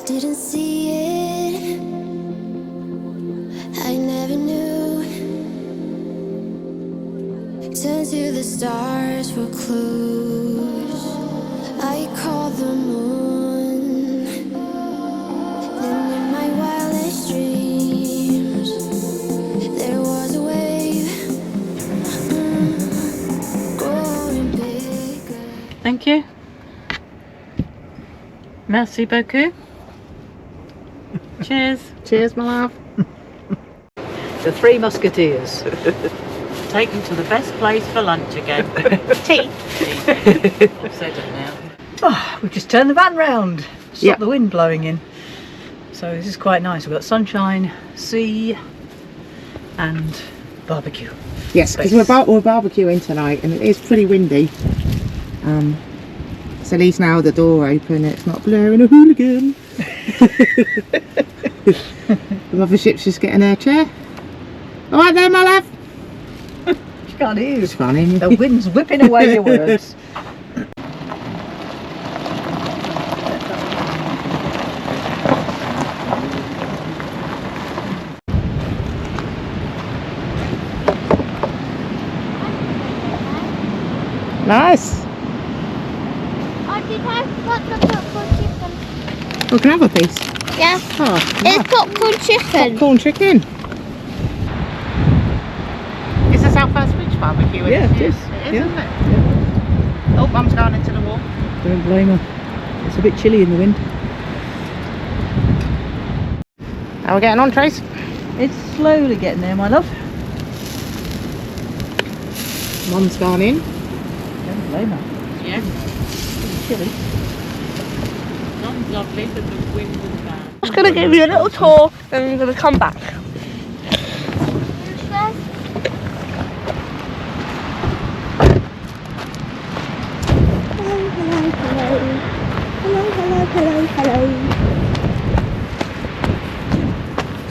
didn't see it. I never knew. Turn to the stars for clues. I call the moon. Then in my wildest dreams, there was a wave, growing bigger. Thank you. Merci beaucoup. Cheers. Cheers, my love. The Three Musketeers. Taken to the best place for lunch again. Tea. I've said it now. Oh, we've just turned the van round. Stop Yep. the wind blowing in. So this is quite nice. We've got sunshine, sea, and barbecue. Yes, because we're barbecuing tonight and it is pretty windy. So at least now the door open, it's not blaring a hooligan. The mothership's just getting her chair. All right there, my love. You can't hear. It's funny. The wind's whipping away your words. Nice. Oh, did I got the popcorn chicken? Oh, can I have a piece? Yeah. Oh, It's popcorn chicken. popcorn chicken. Is this our first beach barbecue? Yeah, it is. It is, Yeah. isn't it? Oh, Mum's gone into the wall. Don't blame her. It's a bit chilly in the wind. How are we getting on, Trace? It's slowly getting there, my love. Mum's gone in. Don't blame her. Yeah. It's chilly. Sounds lovely, but the wind was bad. I'm just going to give you a little tour and I'm going to come back.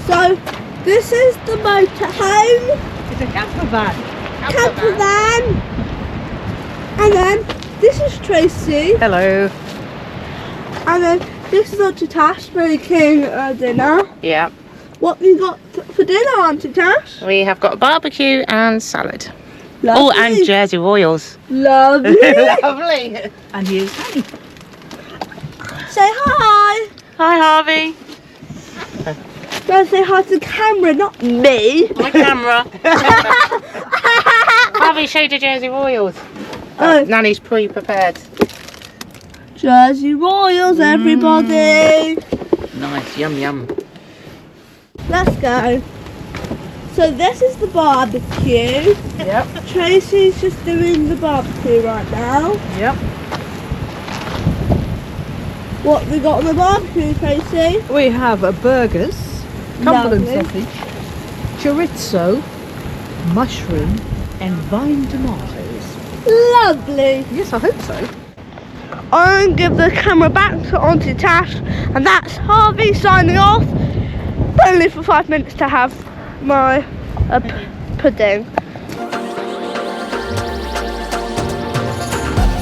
So, this is the motorhome, It's a camper van. camper van, and then this is Tracy, Hello. and then this is Auntie Tash making dinner. Yeah. What have you got for dinner, Auntie Tash? We have got barbecue and salad. Lovely. Oh, and Jersey Royals. Lovely. Lovely. And here's Annie. Say hi. Hi, Harvey. Don't say hi to the camera, not me. My camera. Harvey showed the Jersey Royals. Oh. Nanny's pre-prepared. Jersey Royals, everybody. Nice, yum yum. Let's go. So this is the barbecue. Yep. Tracy's just doing the barbecue right now. Yep. What we got on the barbecue, Tracy? We have burgers, Cumberland Lovely. sausage, chorizo, mushroom, and vine tomatoes. Lovely. Yes, I hope so. I'm going to give the camera back to Auntie Tash, and that's Harvey signing off. Only for 5 minutes to have my pudding. You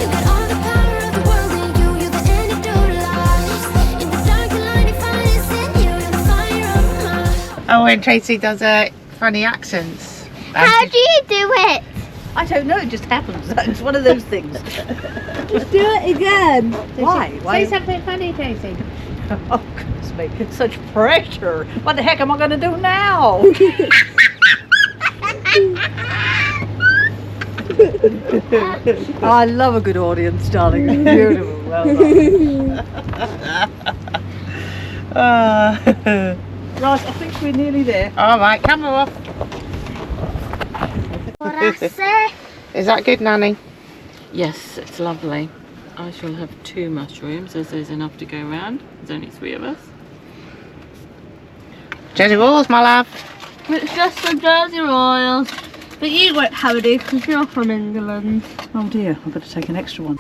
got all the power of the world in you. You're the antidote lies. In the dark line, you find it's in you. You're the fire of mine. Oh, and Tracy does funny accents. How do you do it? I don't know, it just happens. It's one of those things. Let's do it again. Why? Why? Say something funny, Tracy. Oh, goodness me, it's such pressure. What the heck am I going to do now? I love a good audience, darling. Beautiful. Well done. Right, I think we're nearly there. All right, camera off. What I say? Is that good, Nanny? Yes, it's lovely. I shall have 2 mushrooms as there's enough to go around. There's only 3 of us. Jersey Royals, my love. It's just the Jersey Royals. But you won't have any because you're from England. Oh dear, I better take an extra one.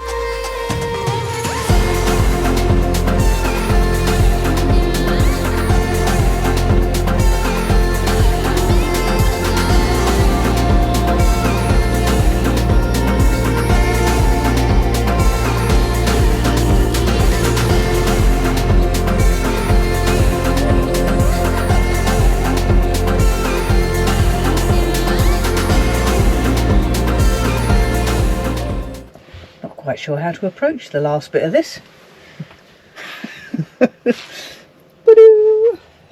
quite sure how to approach the last bit of this.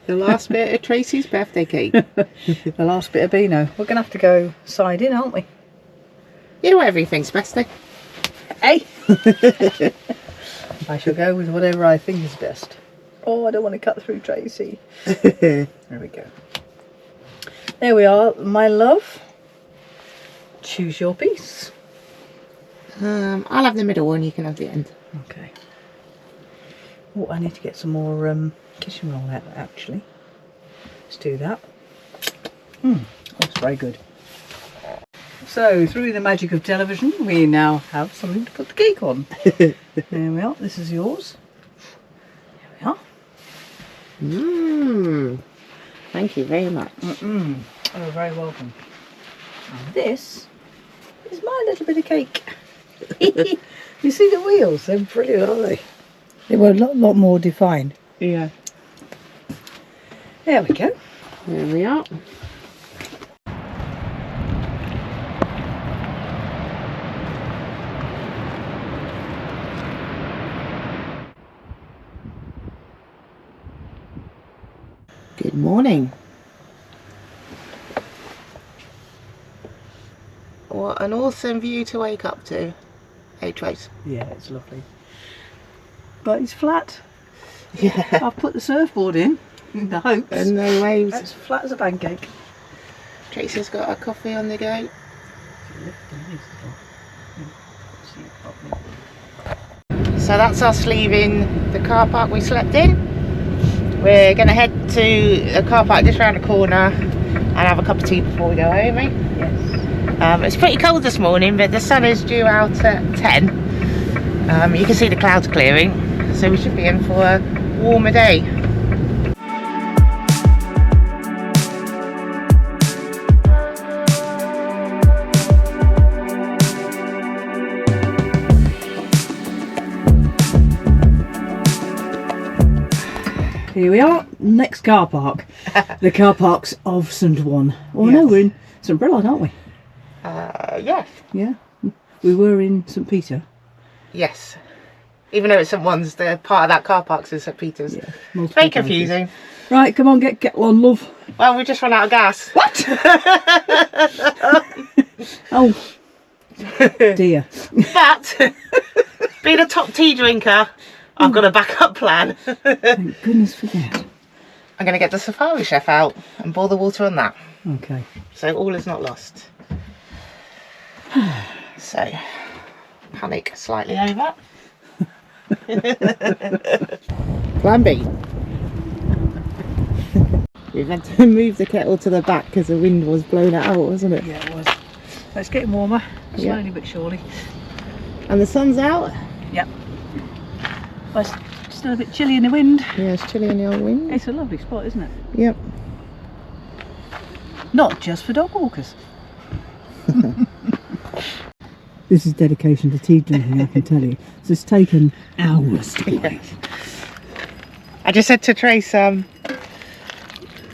The last bit of Tracy's birthday cake. The last bit of Beano. We're going to have to go side in, aren't we? You know everything's best, eh? Hey! I shall go with whatever I think is best. Oh, I don't want to cut through Tracy. There we go. There we are, my love. Choose your piece. I'll have the middle one, you can have the end. Okay. Oh, I need to get some more kitchen roll out, actually. Let's do that. That's very good. So, through the magic of television, we now have something to put the cake on. There we are. This is yours. There we are. Thank you very much. Oh, very welcome. And this is my little bit of cake. You see the wheels? They're brilliant, aren't they? They were a lot more defined. Yeah. There we go. There we are. Good morning. What an awesome view to wake up to. Hey Trace. Yeah, it's lovely. But it's flat. Yeah. I've put the surfboard in the hopes. And no waves. That's flat as a pancake. Tracy's got a coffee on the go. So that's us leaving the car park we slept in. We're going to head to a car park just around the corner and have a cup of tea before we go home, eh? Yes. It's pretty cold this morning, but the sun is due out at 10. You can see the clouds clearing, so we should be in for a warmer day. Here we are, next car park. The car parks of St. One. Oh Yes. no, we're in St. Brillard, aren't we? Yes. Yeah. We were in St. Peter. Yes. Even though it's St. One's, the part of that car park's in St. Peter's. Yeah. It's multiple very places. confusing. Right, come on, get on, love. Well, we just run out of gas. What? Oh dear. But, being a top tea drinker, I've got a backup plan. Thank goodness for that. I'm going to get the safari chef out and boil the water on that. Okay. So all is not lost. So, panic slightly over. Plan B. We've had to move the kettle to the back because the wind was blowing it out, wasn't it? Yeah, it was. It's getting warmer, Yeah. slowly but surely. And the sun's out. Yep. But it's still a bit chilly in the wind. Yeah, it's chilly in the old wind. It's a lovely spot, isn't it? Yep. Not just for dog walkers. This is dedication to tea drinking, I can tell you. So it's taken hours to make. I just said to Trace,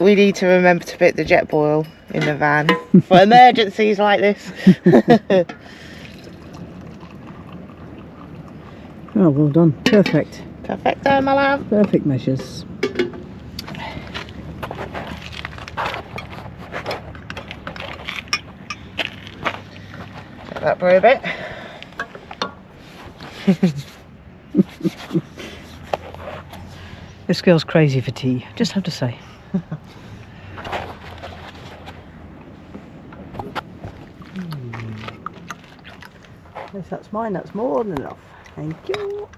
we need to remember to put the jet boil in the van for emergencies like this. Oh, well done. Perfect. Perfecto, my love. Perfect measures. Let that brew a bit. This girl's crazy for tea, just have to say. If that's mine, that's more than enough. Thank you.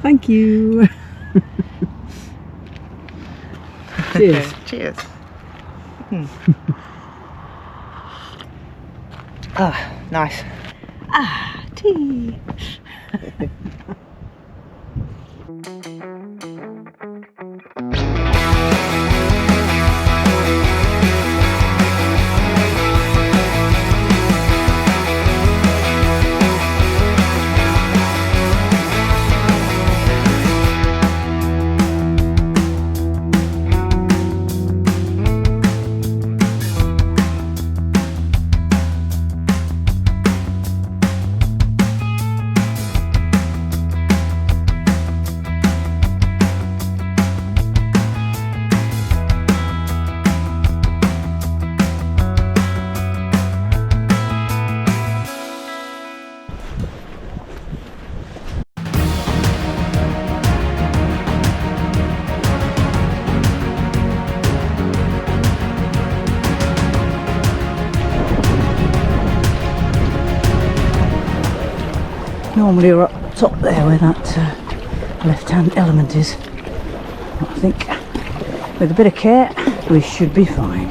Thank you. Cheers. Cheers. Ah, nice. Tea. normally are up top there where that left-hand element is. I think with a bit of care we should be fine.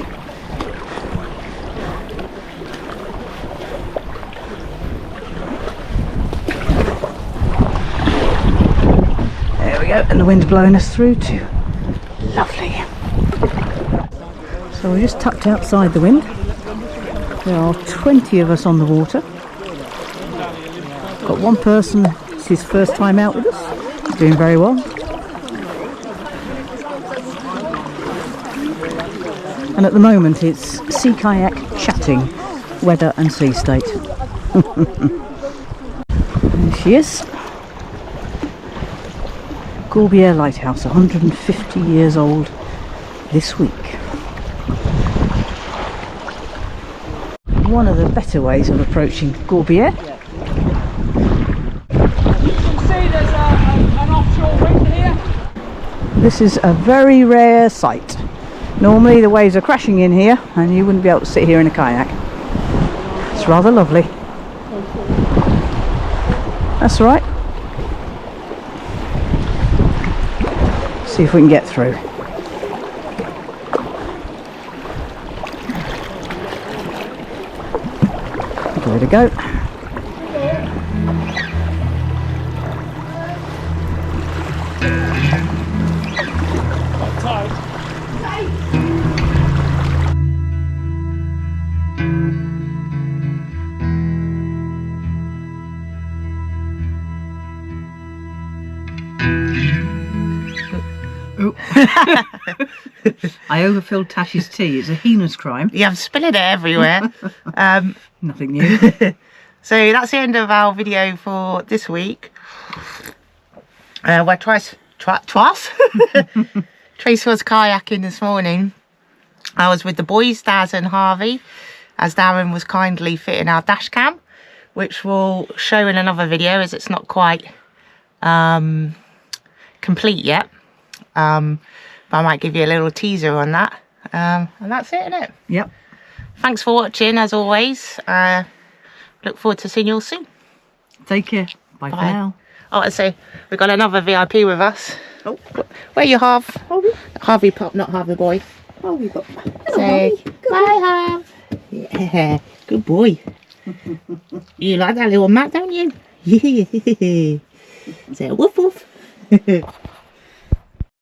There we go, and the wind's blowing us through too. Lovely. So we're just tucked outside the wind. There are 20 of us on the water. Got one person, it's his first time out with us. He's doing very well. And at the moment it's sea kayak chatting, weather and sea state. There she is. Gorbier Lighthouse, 150 years old this week. One of the better ways of approaching Gorbier. You can see there's an offshore wind here. This is a very rare sight. Normally the waves are crashing in here and you wouldn't be able to sit here in a kayak. It's rather lovely. That's all right. See if we can get through. Give it a go. I overfilled Tash's tea. It's a heinous crime. Yeah, I'm spilling it everywhere. Nothing new. So that's the end of our video for this week. Well, Trace was kayaking this morning. I was with the boys, Daz and Harvey, as Darren was kindly fitting our dash cam, which we'll show in another video as it's not quite complete yet. But I might give you a little teaser on that. And that's it, isn't it? Yep. Thanks for watching, as always. Look forward to seeing you all soon. Take care. Bye for now. Oh, I say we've got another VIP with us. Oh, Where you, Harv? Harvey. Harvey Pop, not Harvey Boy. Harvey Pop. Say bye, Harv. Yeah, good boy. You like that little mat, don't you? Yeah. Say woof woof.